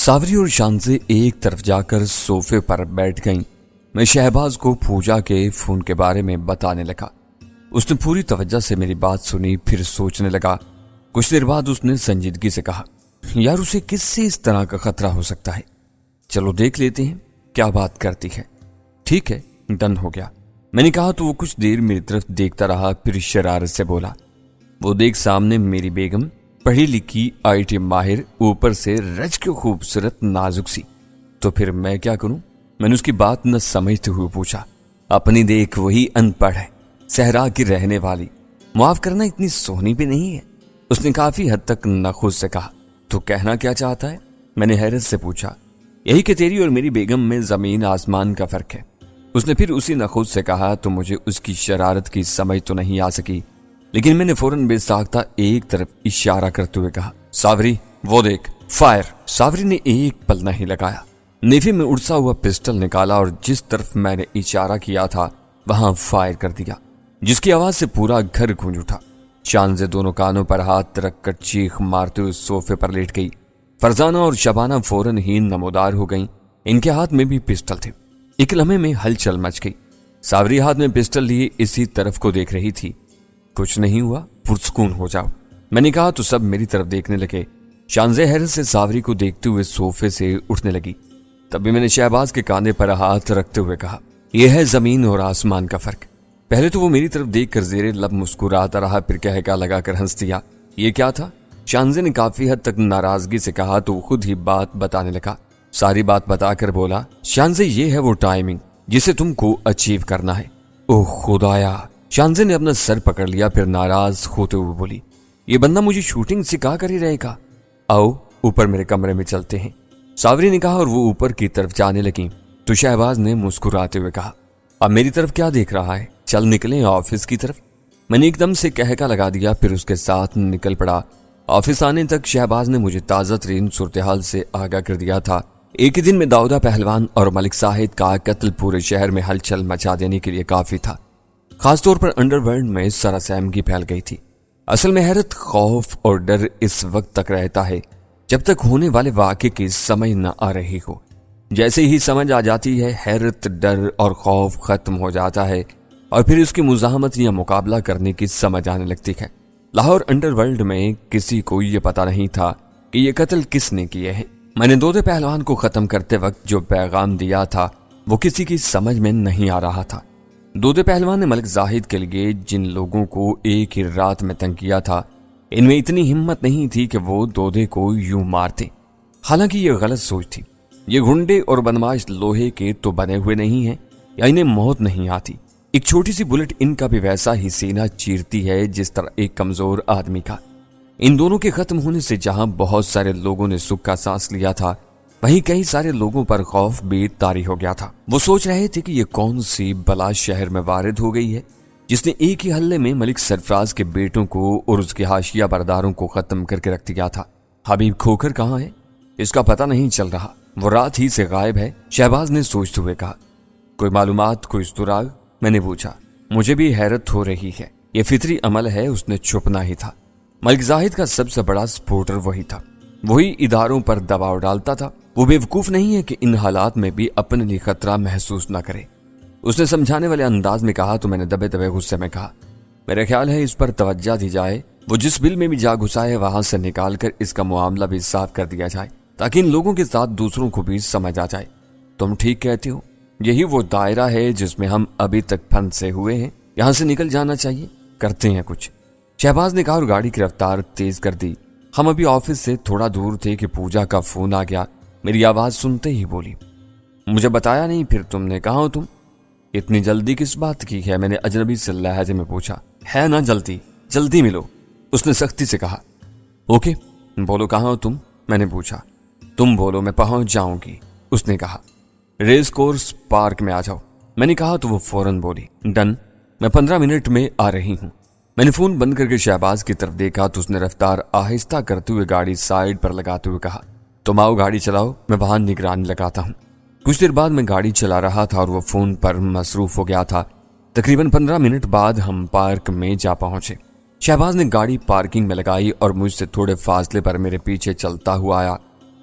ساوری اور شانزے ایک طرف جا کر صوفے پر بیٹھ گئیں۔ میں شہباز کو پوجا کے فون کے بارے میں بتانے لگا۔ اس نے پوری توجہ سے میری بات سنی، پھر سوچنے لگا۔ کچھ دیر بعد اس نے سنجیدگی سے کہا، یار اسے کس سے اس طرح کا خطرہ ہو سکتا ہے؟ چلو دیکھ لیتے ہیں کیا بات کرتی ہے۔ ٹھیک ہے، ڈن ہو گیا، میں نے کہا تو وہ کچھ دیر میری طرف دیکھتا رہا، پھر شرارت سے بولا، وہ دیکھ سامنے میری بیگم، پڑھی لکھی آئی ٹی ماہر، اوپر سے رج کے خوبصورت نازک سی، تو پھر میں کیا کروں؟ میں نے اس کی بات نہ سمجھتے ہوئے پوچھا، اپنی دیکھ وہی ان پڑھ ہے، صحرا کی رہنے والی، معاف کرنا اتنی سونی بھی نہیں ہے۔ اس نے کافی حد تک نخوت سے کہا، تو کہنا کیا چاہتا ہے؟ میں نے حیرت سے پوچھا، یہی کہ تیری اور میری بیگم میں زمین آسمان کا فرق ہے۔ اس نے پھر اسی نخوت سے کہا تو مجھے اس کی شرارت کی سمجھ تو نہیں آ سکی، لیکن میں نے فوراً بے ساختہ ایک طرف اشارہ کرتے ہوئے کہا، ساوری وہ دیکھ، فائر۔ ساوری نے ایک پل نہیں لگایا، نیفے میں اڑسا ہوا پسٹل نکالا اور جس طرف میں نے اشارہ کیا تھا وہاں فائر کر دیا، جس کی آواز سے پورا گھر گونج اٹھا۔ شانزے دونوں کانوں پر ہاتھ رکھ کر چیخ مارتے ہوئے صوفے پر لیٹ گئی۔ فرزانہ اور شبانہ فوراً ہی نمودار ہو گئیں، ان کے ہاتھ میں بھی پسٹل تھے۔ ایک لمحے میں ہلچل مچ گئی۔ ساوری ہاتھ میں پسٹل لیے اسی طرف کو دیکھ رہی تھی۔ کچھ نہیں ہوا، پرسکون ہو جاؤ، میں نے کہا تو سب میری طرف دیکھنے لگے۔ شانزے حیرت سے ساوری کو دیکھتے ہوئے صوفے سے اٹھنے لگی، تبھی میں نے شہباز کے کاندھے پر ہاتھ رکھتے ہوئے کہا، یہ ہے زمین اور آسمان کا فرق۔ پہلے تو وہ میری طرف دیکھ کر زیر لب مسکراتا رہا، پھر کہکا لگا کر ہنس دیا۔ یہ کیا تھا؟ شانزے نے کافی حد تک ناراضگی سے کہا تو خود ہی بات بتانے لگا۔ ساری بات بتا کر بولا، شانزے یہ ہے وہ ٹائمنگ جسے تم کو اچیو کرنا ہے۔ اوہ خدایا! شانزے نے اپنا سر پکڑ لیا، پھر ناراض ہوتے ہوئے بولی، یہ بندہ مجھے شوٹنگ سکھا کر ہی رہے گا، آؤ اوپر میرے کمرے میں چلتے ہیں۔ ساوری نے کہا اور وہ اوپر کی طرف جانے لگیں تو شہباز نے مسکراتے ہوئے کہا، اب میری طرف کیا دیکھ رہا ہے، چل نکلیں آفس کی طرف۔ میں نے ایک دم سے کہکا لگا دیا، پھر اس کے ساتھ نکل پڑا۔ آفس آنے تک شہباز نے مجھے تازہ ترین صورتحال سے آگاہ کر دیا تھا۔ ایک ہی دن میں داؤدہ پہلوان اور ملک زاہد کا قتل پورے شہر میں ہلچل مچا دینے کے لیے کافی تھا۔ خاص طور پر انڈر ورلڈ میں سراسیمگی پھیل گئی تھی۔ اصل میں حیرت، خوف اور ڈر اس وقت تک رہتا ہے جب تک ہونے والے واقعے کی سمجھ نہ آ رہی ہو۔ جیسے ہی سمجھ آ جاتی ہے، حیرت، ڈر اور خوف ختم ہو جاتا ہے اور پھر اس کی مزاحمت یا مقابلہ کرنے کی سمجھ آنے لگتی ہے۔ لاہور انڈر ورلڈ میں کسی کو یہ پتا نہیں تھا کہ یہ قتل کس نے کیے ہیں۔ میں نے دودے پہلوان کو ختم کرتے وقت جو پیغام دیا تھا وہ کسی کی سمجھ میں نہیں آ رہا تھا۔ دودے پہلوان نے ملک زاہد کے لیے جن لوگوں کو ایک ہی رات میں تنگ کیا تھا، ان میں اتنی ہمت نہیں تھی کہ وہ دودے کو یوں مارتے۔ حالانکہ یہ غلط سوچ تھی۔ یہ گنڈے اور بدماش لوہے کے تو بنے ہوئے نہیں ہیں یا انہیں موت نہیں آتی۔ ایک چھوٹی سی بلٹ ان کا بھی ویسا ہی سینہ چیرتی ہے جس طرح ایک کمزور آدمی کا۔ ان دونوں کے ختم ہونے سے جہاں بہت سارے لوگوں نے سکھ کا سانس لیا تھا، وہیں کئی سارے لوگوں پر خوف بھی طاری ہو گیا تھا۔ وہ سوچ رہے تھے کہ یہ کون سی بلا شہر میں وارد ہو گئی ہے جس نے ایک ہی حلے میں ملک سرفراز کے بیٹوں کو اور اس کے حاشیہ برداروں کو ختم کر کے رکھ دیا تھا۔ حبیب کھوکر کہاں ہے؟ اس کا پتہ نہیں چل رہا، وہ رات ہی سے غائب ہے، شہباز نے سوچتے ہوئے کہا۔ کوئی معلومات، کوئی استراغ؟ میں نے پوچھا۔ مجھے بھی حیرت ہو رہی ہے، یہ فطری عمل ہے، اس نے چھپنا ہی تھا۔ ملک زاہد کا سب سے بڑا سپورٹر وہی تھا، وہی اداروں پر دباؤ ڈالتا تھا۔ وہ بیوقوف نہیں ہے کہ ان حالات میں بھی اپنے لیے خطرہ محسوس نہ کرے۔ اس نے سمجھانے والے انداز میں کہا تو میں نے دبے دبے غصے میں کہا، میرا خیال ہے اس پر توجہ دی جائے، وہ جس بل میں بھی جا گھسا ہے وہاں سے نکال کر اس کا معاملہ بھی صاف کر دیا جائے تاکہ ان لوگوں کے ساتھ دوسروں کو بھی سمجھ آ جائے۔ تم ٹھیک کہتے ہو، یہی وہ دائرہ ہے جس میں ہم ابھی تک پھنسے ہوئے ہیں، یہاں سے نکل جانا چاہیے، کرتے ہیں کچھ۔ شہباز نے کہا اور گاڑی کی رفتار تیز کر دی۔ ہم ابھی آفس سے تھوڑا دور تھے کہ پوجا کا فون آ گیا۔ میری آواز سنتے ہی بولی، مجھے بتایا نہیں، پھر تم نے کہا ہو تم اتنی جلدی کس بات کی ہے؟ میں نے اجنبی سے لہجے میں پوچھا۔ ہے نا جلدی، جلدی ملو، اس نے سختی سے کہا۔ اوکے بولو کہاں ہو تم؟ میں نے پوچھا۔ تم بولو میں پہنچ جاؤں گی، اس نے کہا۔ ریس کورس پارک میں آ جاؤ، میں نے کہا تو وہ فوراً بولی، ڈن، میں 15 منٹ میں آ رہی ہوں۔ میں نے فون بند کر کے شہباز کی طرف دیکھا تو اس نے رفتار آہستہ کرتے ہوئے گاڑی سائیڈ پر لگاتے ہوئے کہا، تم آؤ گاڑی چلاؤ، میں وہاں نگرانی لگاتا ہوں۔ کچھ دیر بعد میں گاڑی چلا رہا تھا اور وہ فون پر مصروف ہو گیا تھا۔ تقریباً 15 منٹ بعد ہم پارک میں جا پہنچے۔ شہباز نے گاڑی پارکنگ میں لگائی اور مجھ سے تھوڑے فاصلے پر میرے پیچھے چلتا ہوا آیا۔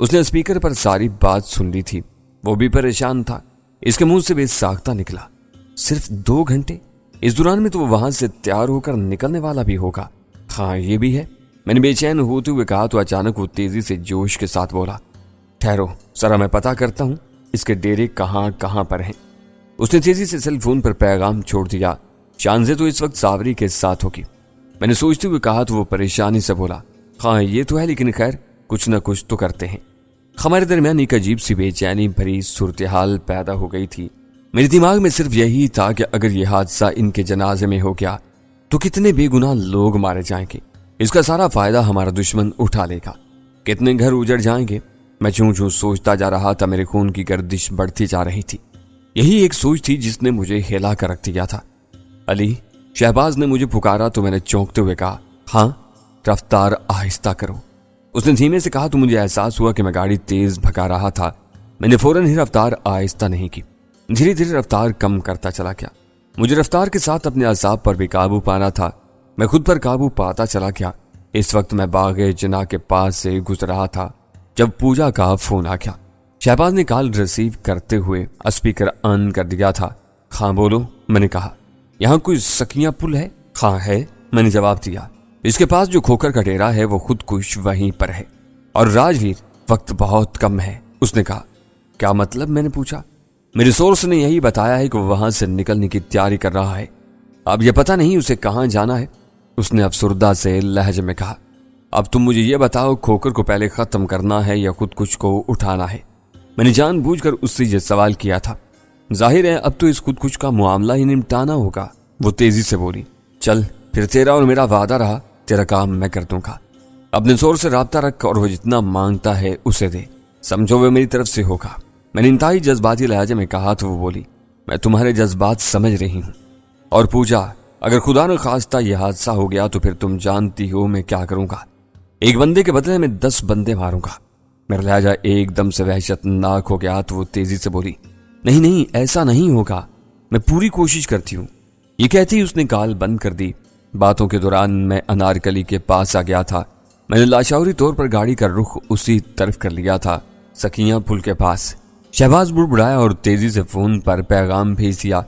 اس نے اسپیکر پر ساری بات سن لی تھی۔ وہ بھی پریشان تھا۔ اس کے منہ سے بے ساختہ نکلا، صرف 2 گھنٹے؟ اس دوران میں تو وہ وہاں سے تیار ہو کر نکلنے والا بھی ہوگا۔ ہاں یہ بھی ہے، میں نے بے چین ہوتے ہوئے کہا تو اچانک وہ تیزی سے جوش کے ساتھ بولا، ٹھہرو ذرا میں پتا کرتا ہوں اس کے ڈیرے کہاں پر ہیں۔ اس نے تیزی سے سیل فون پر پیغام چھوڑ دیا، شانزے تو اس وقت ساوری کے ساتھ ہوگی۔ میں نے سوچتے ہوئے کہا تو وہ پریشانی سے بولا، ہاں یہ تو ہے، لیکن خیر کچھ نہ کچھ تو کرتے ہیں۔ ہمارے درمیان ایک عجیب سی بے چینی بھری صورتحال پیدا ہو گئی تھی۔ میرے دماغ میں صرف یہی تھا کہ اگر یہ حادثہ ان کے جنازے میں ہو گیا تو کتنے بے گناہ لوگ مارے جائیں گے، اس کا سارا فائدہ ہمارا دشمن اٹھا لے گا، کتنے گھر اجڑ جائیں گے۔ میں چوں سوچتا جا رہا تھا، میرے خون کی گردش بڑھتی جا رہی تھی۔ یہی ایک سوچ تھی جس نے مجھے ہلا کر رکھ دیا تھا۔ علی، شہباز نے مجھے پکارا تو میں نے چونکتے ہوئے کہا، ہاں؟ رفتار آہستہ کرو، اس نے دھیمے سے کہا تو مجھے احساس ہوا کہ میں گاڑی تیز بھگا رہا تھا۔ میں نے فوراً ہی رفتار آہستہ نہیں کی، دھیرے دھیرے رفتار کم کرتا چلا گیا۔ مجھے رفتار کے ساتھ اپنے اعصاب پر بھی قابو پانا تھا۔ میں خود پر قابو پاتا چلا گیا۔ اس وقت میں باغ جنا کے پاس سے گزر رہا تھا جب پوجا کا فون آ گیا۔ شہباز نے کال ریسیو کرتے ہوئے اسپیکر آن کر دیا تھا۔ ہاں بولو، میں نے کہا۔ یہاں کوئی سکیاں پل ہے؟ ہاں ہے، میں نے جواب دیا۔ اس کے پاس جو کھوکر کا ڈیرا ہے وہ خود کش وہیں پر ہے، اور راجویر وقت بہت کم ہے، اس نے کہا۔ کیا مطلب؟ میں نے پوچھا۔ میرے سورس نے یہی بتایا ہے کہ وہ وہاں سے نکلنے کی تیاری کر رہا ہے۔ اب یہ پتہ نہیں اسے کہاں جانا ہے، اس نے افسردہ سے لہجے میں کہا۔ اب تم مجھے یہ بتاؤ، کھوکر کو پہلے ختم کرنا ہے یا خود کش کو اٹھانا ہے؟ میں نے جان بوجھ کر اس سے یہ سوال کیا تھا۔ ظاہر ہے اب تو اس خود کش کا معاملہ ہی نمٹانا ہوگا، وہ تیزی سے بولی۔ چل پھر، تیرا اور میرا وعدہ رہا، تیرا کام میں کر دوں گا۔ اپنے زور سے رابطہ رکھ اور وہ جتنا مانگتا ہے اسے دے، سمجھو وہ میری طرف سے ہوگا۔ میں نے انتہائی جذباتی لہجے میں کہا تو وہ بولی، میں تمہارے جذبات سمجھ رہی ہوں، اور پوجا اگر خدا نہ خواستہ یہ حادثہ ہو گیا تو پھر تم جانتی ہو میں کیا کروں گا۔ ایک بندے کے بدلے میں 10 بندے ماروں گا۔ میرا لہجہ ایک دم سے وحشت ناک ہو گیا تو وہ تیزی سے بولی، نہیں ایسا نہیں ہوگا، میں پوری کوشش کرتی ہوں۔ یہ کہتی اس نے کال بند کر دی۔ باتوں کے دوران میں انارکلی کے پاس آ گیا تھا۔ میں نے لاشعوری طور پر گاڑی کا رخ اسی طرف کر لیا تھا، سکیاں پل کے پاس۔ شہباز بڑبڑایا اور تیزی سے فون پر پیغام بھیج دیا۔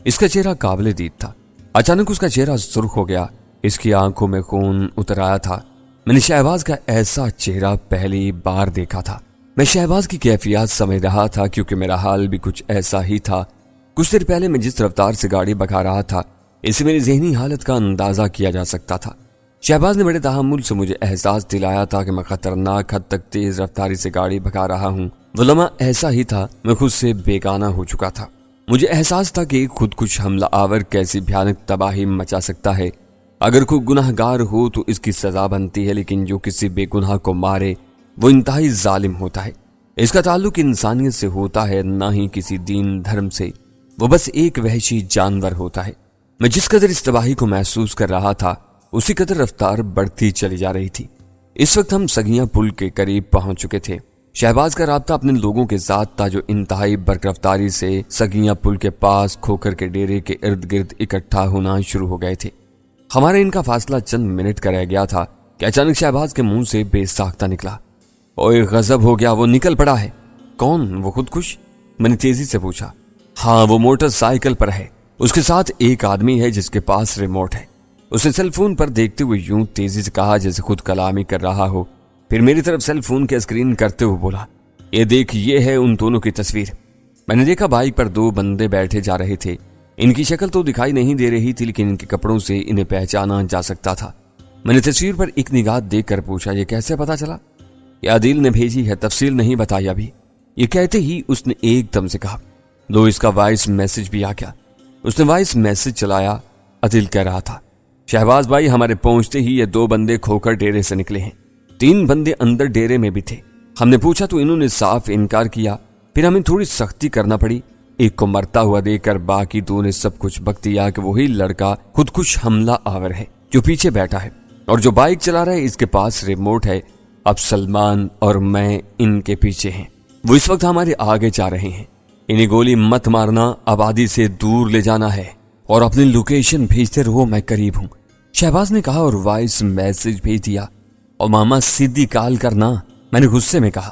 اس کا چہرہ قابل دید تھا۔ اچانک اس کا چہرہ سرخ ہو گیا، اس کی آنکھوں میں خون اتر آیا تھا۔ میں نے شہباز کا ایسا چہرہ پہلی بار دیکھا تھا۔ میں شہباز کی کیفیات سمجھ رہا تھا کیونکہ میرا حال بھی کچھ ایسا ہی تھا۔ کچھ دیر پہلے میں جس رفتار سے گاڑی بھگا رہا تھا اس سے میری ذہنی حالت کا اندازہ کیا جا سکتا تھا۔ شہباز نے بڑے تحمل سے مجھے احساس دلایا تھا کہ میں خطرناک حد تک تیز رفتاری سے گاڑی بھگا رہا ہوں۔ وہ لمحہ ایسا ہی تھا، میں خود سے بیگانہ ہو چکا تھا۔ مجھے احساس تھا کہ ایک خود کش حملہ آور کیسی بھیانک تباہی مچا سکتا ہے۔ اگر کوئی گناہ گار ہو تو اس کی سزا بنتی ہے، لیکن جو کسی بے گناہ کو مارے وہ انتہائی ظالم ہوتا ہے۔ اس کا تعلق انسانیت سے ہوتا ہے، نہ ہی کسی دین دھرم سے۔ وہ بس ایک وحشی جانور ہوتا ہے۔ میں جس قدر اس تباہی کو محسوس کر رہا تھا اسی قدر رفتار بڑھتی چلی جا رہی تھی۔ اس وقت ہم سگیاں پل کے قریب پہنچ چکے تھے۔ شہباز کا رابطہ اپنے لوگوں کے ساتھ تھا جو انتہائی برق رفتاری سے سگیاں پل کے پاس کھوکر کے ڈیرے کے ارد گرد اکٹھا ہونا شروع ہو گئے تھے۔ ہمارا ان کا فاصلہ چند منٹ کا رہ گیا تھا کہ اچانک شہباز کے منہ سے بے ساختہ نکلا، اوئے غضب ہو گیا، وہ نکل پڑا ہے۔ کون؟ وہ خود کش؟ میں نے تیزی سے پوچھا۔ ہاں، وہ موٹر سائیکل پر ہے، اس کے ساتھ ایک آدمی ہے جس کے پاس ریموٹ ہے۔ اس نے سیل فون پر دیکھتے ہوئے یوں تیزی سے کہا جیسے خود کلامی کر رہا ہو، پھر میری طرف سیل فون کے اسکرین کرتے ہوئے بولا، یہ دیکھ، یہ ہے ان دونوں کی تصویر۔ میں نے دیکھا بائک پر 2 بندے بیٹھے جا رہے تھے۔ ان کی شکل تو دکھائی نہیں دے رہی تھی لیکن ان کے کپڑوں سے انہیں پہچانا جا سکتا تھا۔ میں نے تصویر پر ایک نگاہ دیکھ کر پوچھا، یہ کیسے پتا چلا؟ یہ عادل نے بھیجی ہے، تفصیل نہیں بتائی ابھی۔ یہ کہتے ہی اس نے ایک دم سے کہا، دو اس کا وائس میسج بھی آ گیا۔ اس نے وائس میسج چلایا۔ عادل کہہ رہا تھا، شہباز بھائی، ہمارے پہنچتے ہی یہ 2 بندے کھوکر ڈیرے سے نکلے ہیں، 3 بندے اندر ڈیرے میں بھی تھے۔ ہم نے پوچھا تو انہوں نے صاف انکار کیا، پھر ہمیں تھوڑی سختی کرنا پڑی۔ ایک کو مرتا ہوا دیکھ کر باقی 2 نے سب کچھ بک دیا کہ وہی لڑکا خود کش حملہ آور ہے جو پیچھے بیٹھا ہے، اور جو بائک چلا رہا ہے اس کے پاس ریموٹ ہے۔ اب سلمان اور میں ان کے پیچھے ہیں، وہ اس وقت ہمارے آگے جا رہے ہیں۔ انہیں گولی مت مارنا، آبادی سے دور لے جانا ہے، اور اپنی لوکیشن بھیجتے رہو، میں قریب ہوں، شہباز نے کہا اور وائس میسج بھیج دیا۔ اور ماما سیدھی کال کرنا، میں نے غصے میں کہا۔